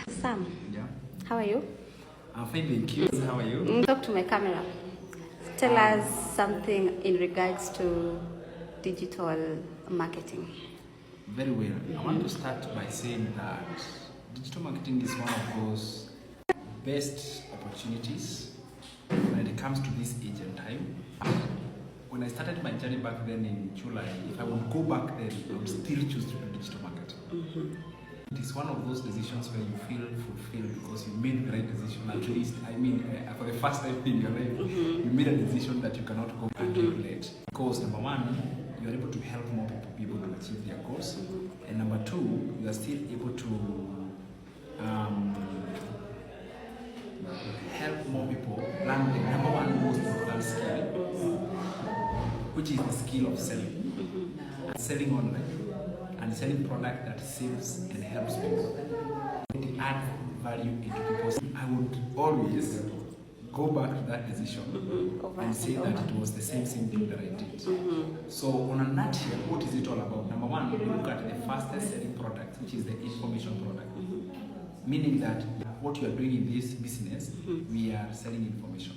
Sam, Yeah. how are you? I'm fine, thank you. How are you? Talk to my camera. Tell us something in regards to digital marketing. Very well. I want to start by saying that digital marketing is one of those best opportunities when it comes to this age and time. When I started my journey back then in July, if I would go back then, I would still choose to do digital marketing. It is one of those decisions where you feel fulfilled because you made the right decision. At least, for the first time in your life, you made a decision that you cannot go and regulate. Because number one, you are able to help more people be able to achieve their goals, and number two, you are still able to help more people learn the number one most important skill, which is the skill of selling. Selling online and selling product that saves and helps people. It adds value into people's. I would always go back to that decision and say that it was the same thing that I did. So on a nutshell, what is it all about? Number one, we look at the fastest selling product, which is the information product. Meaning that what you are doing in this business, we are selling information.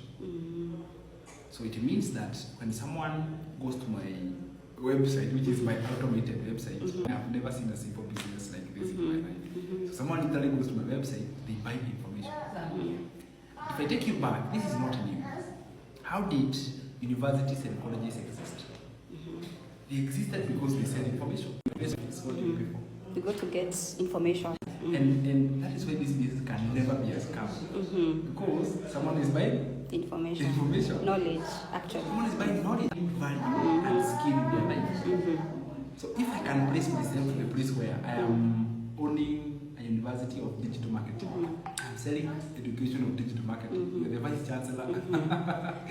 So it means that when someone goes to my website, which is my automated website, I have never seen a simple business like this in my life. So someone literally goes to my website, they buy information. If I take you back, this is not new. How did universities and colleges exist? They existed because they sell information. It's what you pay for. You go to get information. And that is why this business can never be a scam. Because someone is buying information. Knowledge, actually. Someone is buying knowledge, value, and skill in their life. So if I can place myself in a place where I am owning a university of digital marketing, I'm selling education of digital marketing, you're the vice chancellor.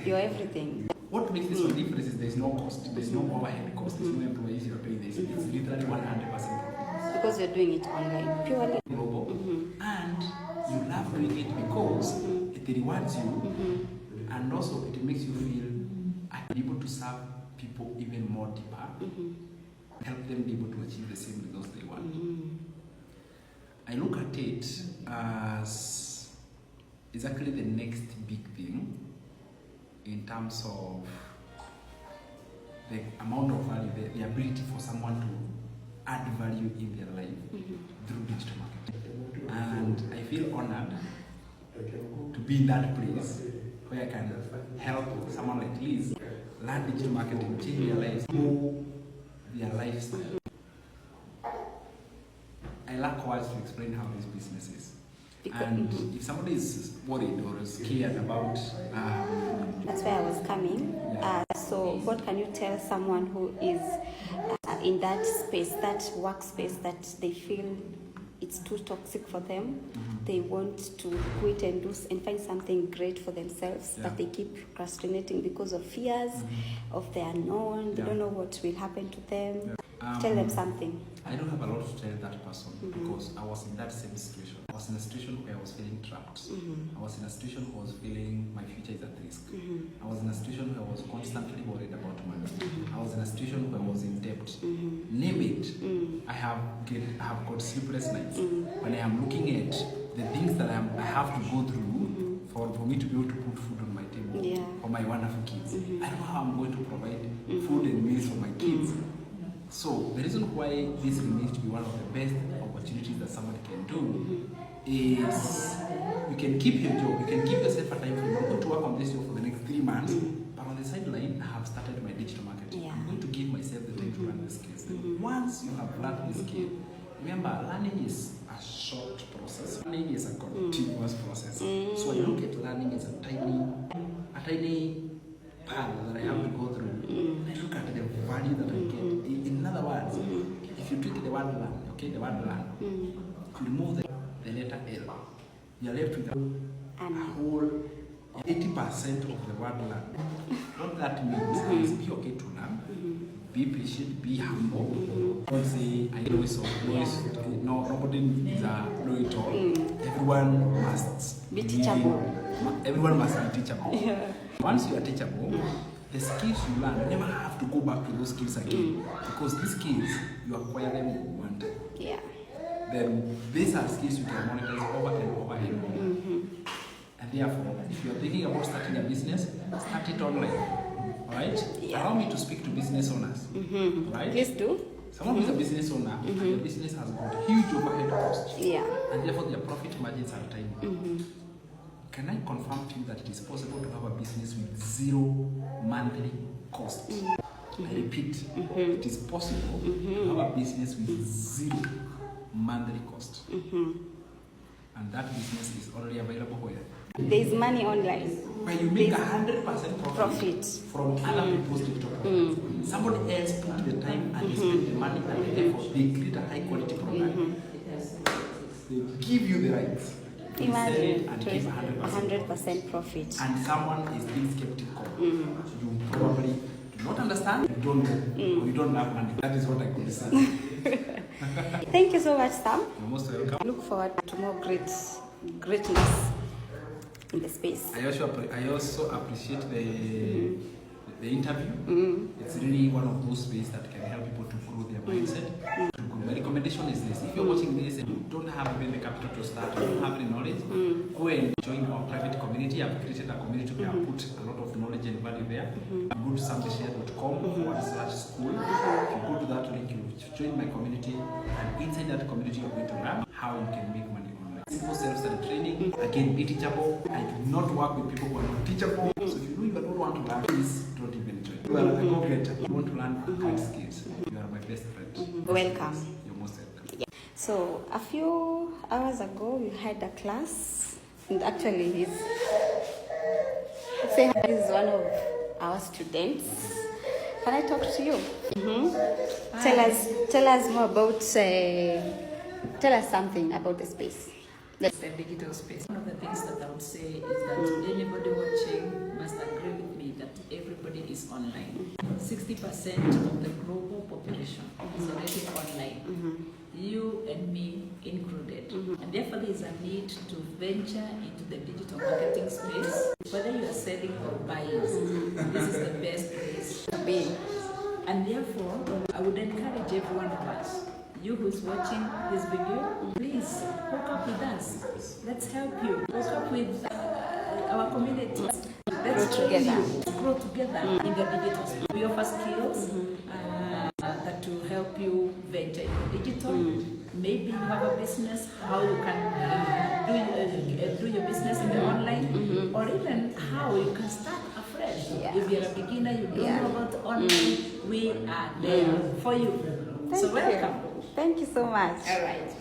You're everything. What makes this one different is there's no cost, there's no overhead cost, there's no employees you're paying this. It's literally 100% profit. Because you're doing it online, purely global, and you love doing it because it rewards you, and also it makes you feel able to serve people even more deeper, help them be able to achieve the same results they want. I look at it as exactly the next big thing in terms of the amount of value, the ability for someone to add value in their life through digital marketing. And I feel honored to be in that place where I can help someone like Liz learn digital marketing, change their lives, grow their lifestyle. I lack words to explain how this business is. And if somebody is worried or scared about... that's where I was coming. So what can you tell someone who is in that space, that workspace, that they feel it's too toxic for them? They want to quit and find something great for themselves, but they keep procrastinating because of fears of the unknown. They don't know what will happen to them. Tell them something. I don't have a lot to tell that person because I was in that same situation. I was in a situation where I was feeling trapped. I was in a situation where I was feeling my future is at risk. I was in a situation where I was constantly worried about money. I was in a situation where I was in debt. Name it. I have got sleepless nights when I am looking at the things that I have to go through for me to be able to put food on my table for my wonderful kids. I don't know how I'm going to provide food and meals for my kids. So the reason why this remains to be one of the best opportunities that somebody can do is you can keep your job, you can give yourself a time frame. I'm going to work on this job for the next 3 months, but on the sideline, I have started my digital marketing. I'm going to give myself the time to learn the skills. Once you have learned the skill, remember, learning is a short process. Learning is a continuous process. So I look at learning as a tiny path that I have to go through. I look at the value that I get. In other words, if you take the word learn, the word learn, to remove the letter L, you're left with a whole 80% of the word learn. What that means is be okay to learn, be patient, be humble. Don't say, I know it's all, no, nobody is a know-it-all. Everyone must be teachable. Everyone must be teachable. Once you are teachable, the skills you learn, you never have to go back to those skills again. Because these skills, you acquire them in one time. then these are skills you can monetize over and over and over. And therefore, if you are thinking about starting a business, start it online. Alright? Yeah. Allow me to speak to business owners. Right? Please do. Someone who's a business owner, and the business has got huge overhead costs. Yeah. And therefore their profit margins are tiny. Can I confirm to you that it is possible to have a business with zero monthly cost? I repeat, it is possible to have a business with zero monthly cost. And that business is already available where? There is money online. When you make 100% profit From other people's TikTok products. Somebody else put the time and they spend the money and the effort. They create a high quality product. They give you the rights. You sell it Imagine and keep 100%. 100% profit. And someone is being skeptical. You probably do not understand, you don't know, or you don't have money. That is what I could say. Thank you so much, Sam. You're most welcome. Look forward to more greatness in the space. I also appreciate the interview. It's really one of those ways that can help people to grow their mindset. My recommendation is this: if you're watching this and you don't have even the capital to start, you don't have any knowledge, go and join our private community. I've created a community where I put a lot of knowledge and value there. Go to samdeshare.com/school. If you go to that link, you join my community, and inside that community, you're going to learn how you can make money online. Simple self-study training. Again, be teachable. I do not work with people who are not teachable. So if you don't want to learn, please don't even join. You are a go-getter. You want to learn hard skills. You are my best friend. Welcome. You're most welcome. Yeah. So a few hours ago, we had a class, and actually, he's one of our students. Can I talk to you? Tell us more about. Tell us something about the space. The digital space. One of the things that I would say is that anybody watching must agree with me that everybody is online. 60% of the global population is already online. You and me included. And therefore there is a need to venture into the digital marketing space. Whether you are selling or buying, this is the best place to be. And therefore, I would encourage every one of us, you who's watching this video, please hook up with us. Let's help you. Hook up with our community. Let's grow together in the digital space. We offer skills that will help you venture in digital. Maybe you have a business, how you can do your business in the online, or even how you can start afresh. If you're a beginner, you don't know about online, we are there for you. Thank you. Welcome. Thank you so much. All right.